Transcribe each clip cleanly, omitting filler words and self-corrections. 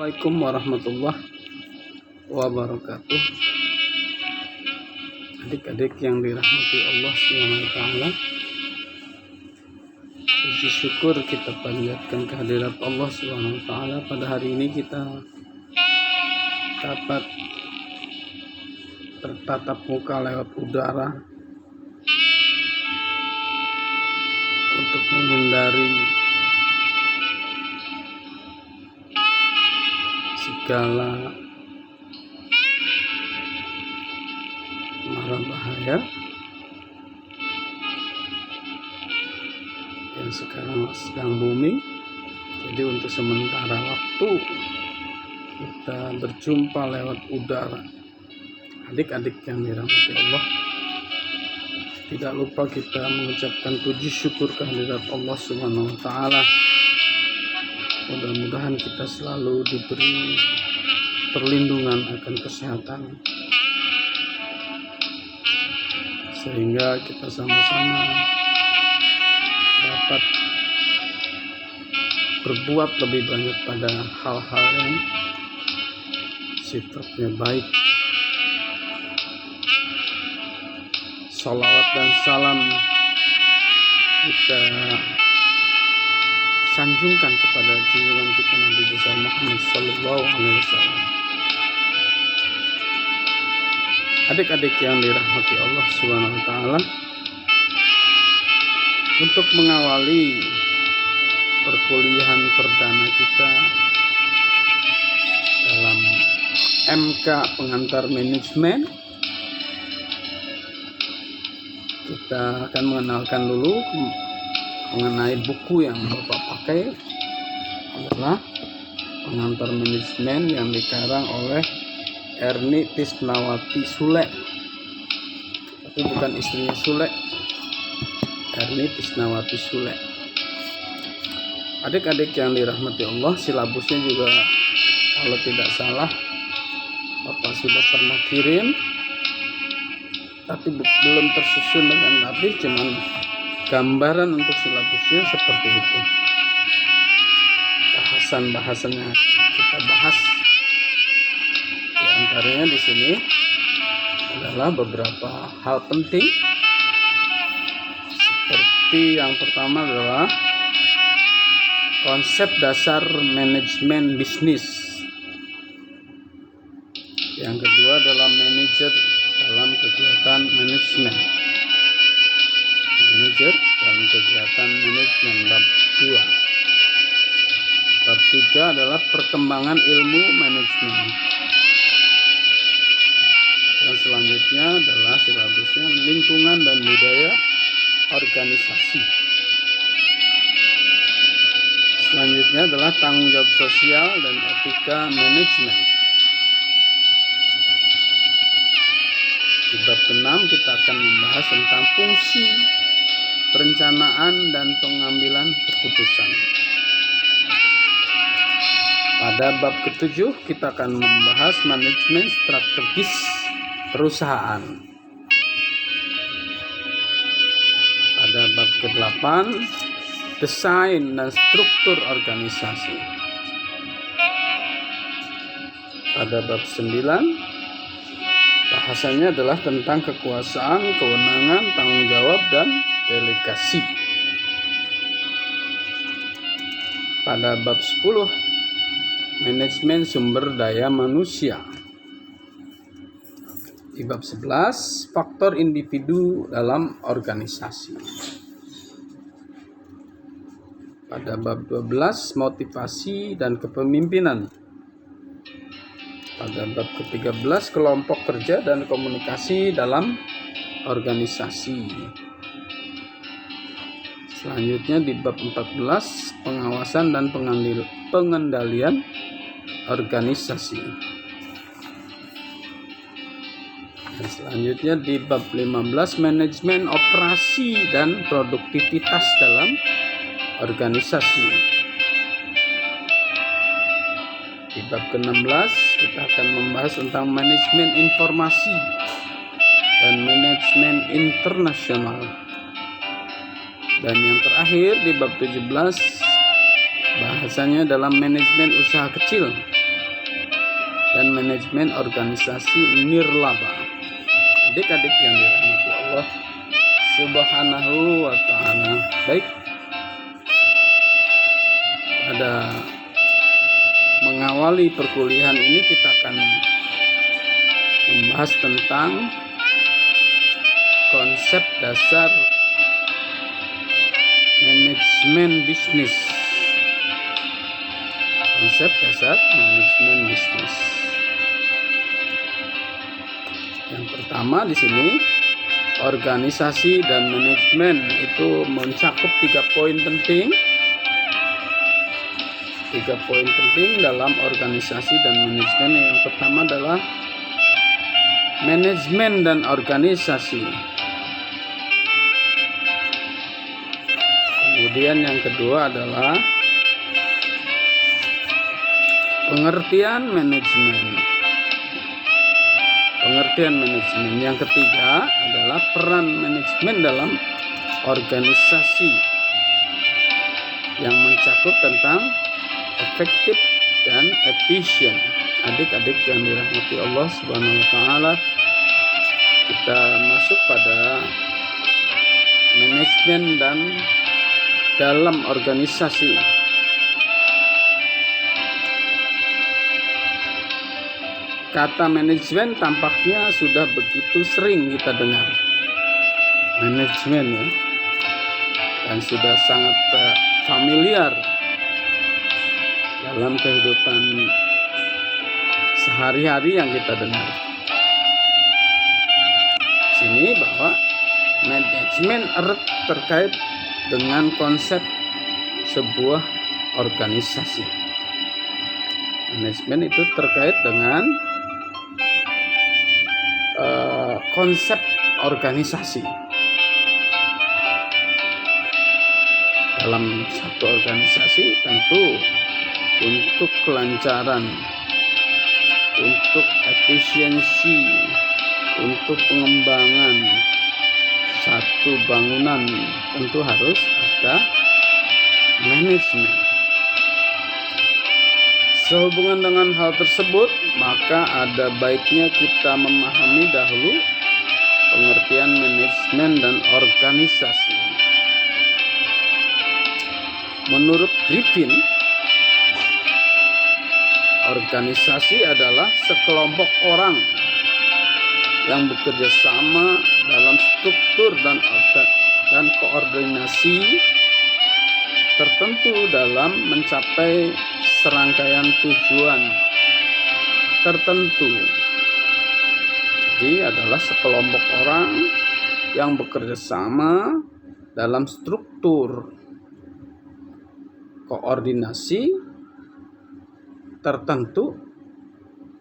Assalamualaikum warahmatullahi wabarakatuh. Adik-adik yang dirahmati Allah SWT, puji syukur kita panjatkan kehadirat Allah SWT. Pada hari ini kita dapat bertatap muka lewat udara untuk menghindari segala mara bahaya yang sekarang sedang booming. Jadi untuk sementara waktu kita berjumpa lewat udara. Adik-adik yang dirahmati Allah, tidak lupa kita mengucapkan puji syukur kehadirat Allah Subhanahu wa taala. Mudah-mudahan kita selalu diberi perlindungan akan kesehatan, sehingga kita sama-sama dapat berbuat lebih banyak pada hal-hal yang sifatnya baik. Salawat dan salam kita sanjungkan kepada junjungan kita Nabi besar Muhammad sallallahu alaihi wasallam. Adik-adik yang dirahmati Allah Subhanahu wa taala, untuk mengawali perkuliahan perdana kita dalam MK pengantar manajemen, kita akan mengenalkan dulu mengenai buku yang Bapak pakai adalah Pengantar Manajemen yang dikarang oleh Erni Tisnawati Sule, tapi bukan istrinya Sule, Erni Tisnawati Sule. Adik-adik yang dirahmati Allah, silabusnya juga kalau tidak salah Bapak sudah pernah kirim, tapi belum tersusun dengan rapi, cuman gambaran untuk silabusnya seperti itu. Bahasan-bahasannya kita bahas. Di antaranya di sini adalah beberapa hal penting. Seperti yang pertama adalah konsep dasar manajemen bisnis. Yang kedua adalah manajer dalam kegiatan manajemen. Manajer dalam kegiatan manajemen bab 2. Bab 3 adalah perkembangan ilmu manajemen. Yang selanjutnya adalah silabusnya lingkungan dan budaya organisasi. Selanjutnya adalah tanggung jawab sosial dan etika manajemen. Di bab 6 kita akan membahas tentang fungsi perencanaan dan pengambilan keputusan. Pada bab ke-7 kita akan membahas manajemen strategis perusahaan. Pada bab ke-8 desain dan struktur organisasi. Pada bab 9 bahasannya adalah tentang kekuasaan, kewenangan, tanggung jawab, dan delegasi. Pada bab 10 manajemen sumber daya manusia. Di bab 11 faktor individu dalam organisasi. Pada bab 12 motivasi dan kepemimpinan. Pada bab ke-13 kelompok kerja dan komunikasi dalam organisasi. Selanjutnya di bab 14 pengawasan dan pengendalian organisasi. Dan selanjutnya di bab 15 manajemen operasi dan produktivitas dalam organisasi. Di bab ke-16 kita akan membahas tentang manajemen informasi dan manajemen internasional. Dan yang terakhir di bab 17 bahasanya dalam manajemen usaha kecil dan manajemen organisasi nirlaba. Adik-adik yang dirahmati Allah Subhanahu wa ta'ala. Baik, pada mengawali perkuliahan ini kita akan membahas tentang konsep dasar manajemen bisnis. Konsep dasar manajemen bisnis. Yang pertama di sini, organisasi dan manajemen itu mencakup 3 poin penting. 3 poin penting dalam organisasi dan manajemen. Yang pertama adalah manajemen dan organisasi. Kemudian yang kedua adalah pengertian manajemen. Yang ketiga adalah peran manajemen dalam organisasi yang mencakup tentang efektif dan efisien. Adik-adik yang dirahmati Allah Subhanahu wa ta'ala, kita masuk pada manajemen dan dalam organisasi. Kata manajemen tampaknya sudah begitu sering kita dengar. Manajemen ya. Dan sudah sangat familiar dalam kehidupan sehari-hari yang kita dengar. Sini bahwa manajemen erat terkait dengan konsep sebuah organisasi. Manajemen itu terkait dengan konsep organisasi. Dalam satu organisasi tentu untuk kelancaran, untuk efisiensi, untuk pengembangan satu bangunan tentu harus ada manajemen. Sehubungan dengan hal tersebut, maka ada baiknya kita memahami dahulu pengertian manajemen dan organisasi. Menurut Griffin, organisasi adalah sekelompok orang yang bekerja sama dalam struktur dan koordinasi tertentu dalam mencapai serangkaian tujuan tertentu. Jadi adalah sekelompok orang yang bekerja sama dalam struktur koordinasi tertentu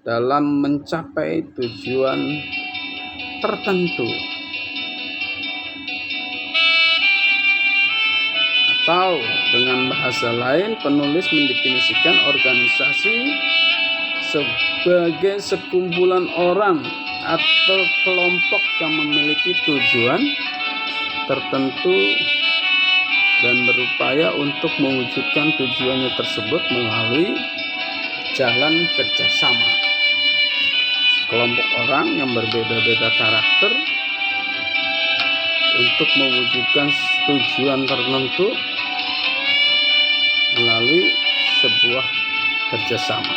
dalam mencapai tujuan tertentu. Atau dengan bahasa lain, penulis mendefinisikan organisasi sebagai sekumpulan orang atau kelompok yang memiliki tujuan tertentu dan berupaya untuk mewujudkan tujuannya tersebut melalui jalan kerjasama. Kelompok orang yang berbeda-beda karakter untuk mewujudkan tujuan tertentu melalui sebuah kerjasama.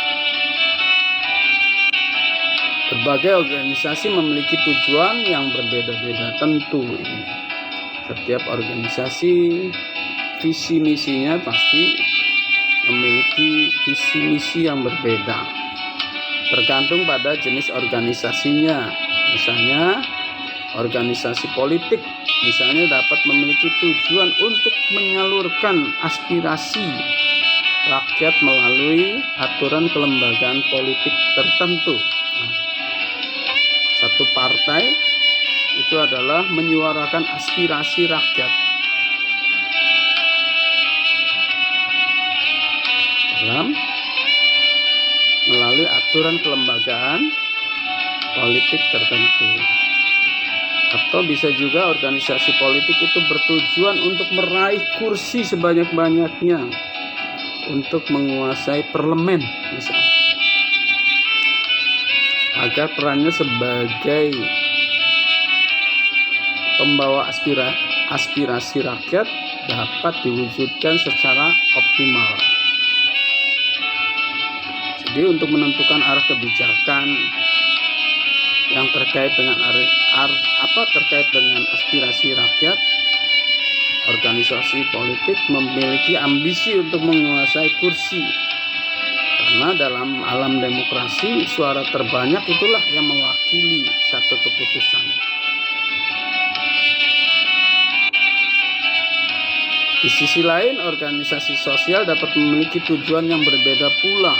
Berbagai organisasi memiliki tujuan yang berbeda-beda tentu ini. Setiap organisasi visi misinya pasti memiliki visi misi yang berbeda. Tergantung pada jenis organisasinya. Misalnya organisasi politik misalnya dapat memiliki tujuan untuk menyalurkan aspirasi rakyat melalui aturan kelembagaan politik tertentu. Satu partai itu adalah menyuarakan aspirasi rakyat dalam melalui aturan kelembagaan politik tertentu. Atau bisa juga organisasi politik itu bertujuan untuk meraih kursi sebanyak-banyaknya untuk menguasai parlemen misalnya. agar perannya sebagai pembawa aspirasi rakyat dapat diwujudkan secara optimal. Jadi untuk menentukan arah kebijakan yang terkait dengan terkait dengan aspirasi rakyat, organisasi politik memiliki ambisi untuk menguasai kursi. Karena dalam alam demokrasi, suara terbanyak itulah yang mewakili satu keputusan. Di sisi lain, organisasi sosial dapat memiliki tujuan yang berbeda pula,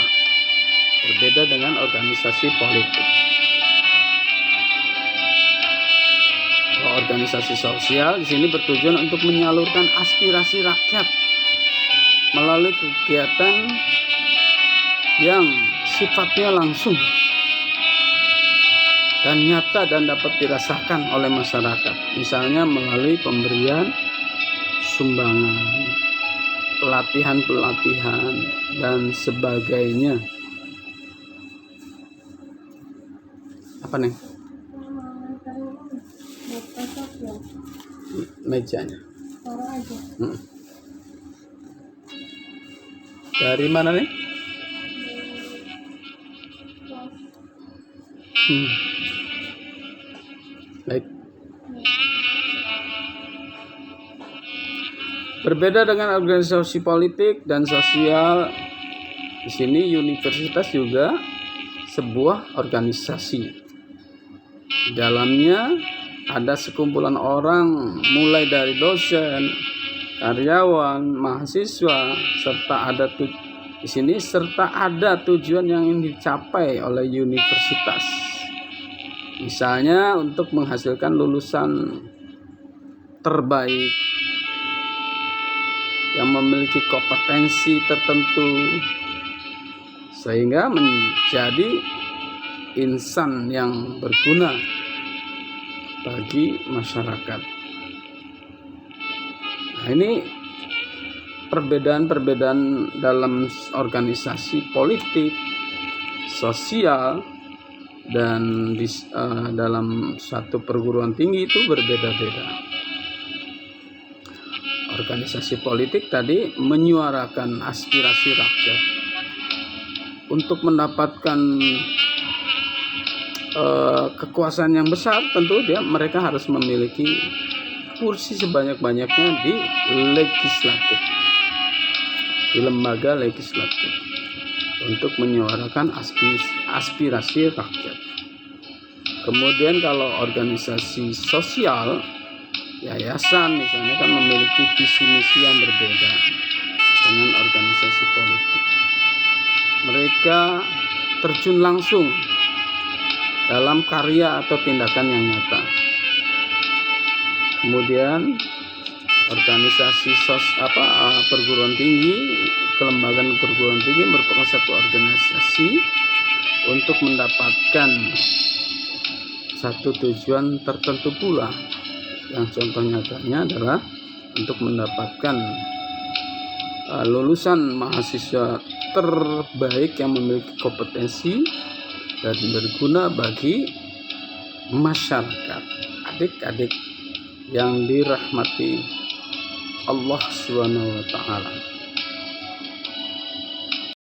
berbeda dengan organisasi politik. Organisasi sosial di sini bertujuan untuk menyalurkan aspirasi rakyat melalui kegiatan yang sifatnya langsung dan nyata dan dapat dirasakan oleh masyarakat, misalnya melalui pemberian sumbangan, pelatihan dan sebagainya. Apa nih? Mejanya. Dari mana nih? Baik. Berbeda dengan organisasi politik dan sosial, di sini universitas juga sebuah organisasi. Di dalamnya ada sekumpulan orang, mulai dari dosen, karyawan, mahasiswa, serta ada tujuan yang ingin dicapai oleh universitas. Misalnya untuk menghasilkan lulusan terbaik yang memiliki kompetensi tertentu sehingga menjadi insan yang berguna bagi masyarakat. Nah, ini perbedaan dalam organisasi politik, sosial, dan dalam satu perguruan tinggi itu berbeda-beda. Organisasi politik tadi menyuarakan aspirasi rakyat untuk mendapatkan kekuasaan yang besar. Tentu mereka harus memiliki kursi sebanyak-banyaknya di legislatif, di lembaga legislatif, untuk menyuarakan aspirasi rakyat. Kemudian kalau organisasi sosial, yayasan misalnya kan memiliki visi misi yang berbeda dengan organisasi politik. Mereka terjun langsung dalam karya atau tindakan yang nyata. Kemudian organisasi perguruan tinggi, kelembagaan perguruan tinggi merupakan satu organisasi untuk mendapatkan satu tujuan tertentu pula, yang contoh nyatanya adalah untuk mendapatkan lulusan mahasiswa terbaik yang memiliki kompetensi dan berguna bagi masyarakat, adik-adik yang dirahmati Allah Subhanahu wa ta'ala.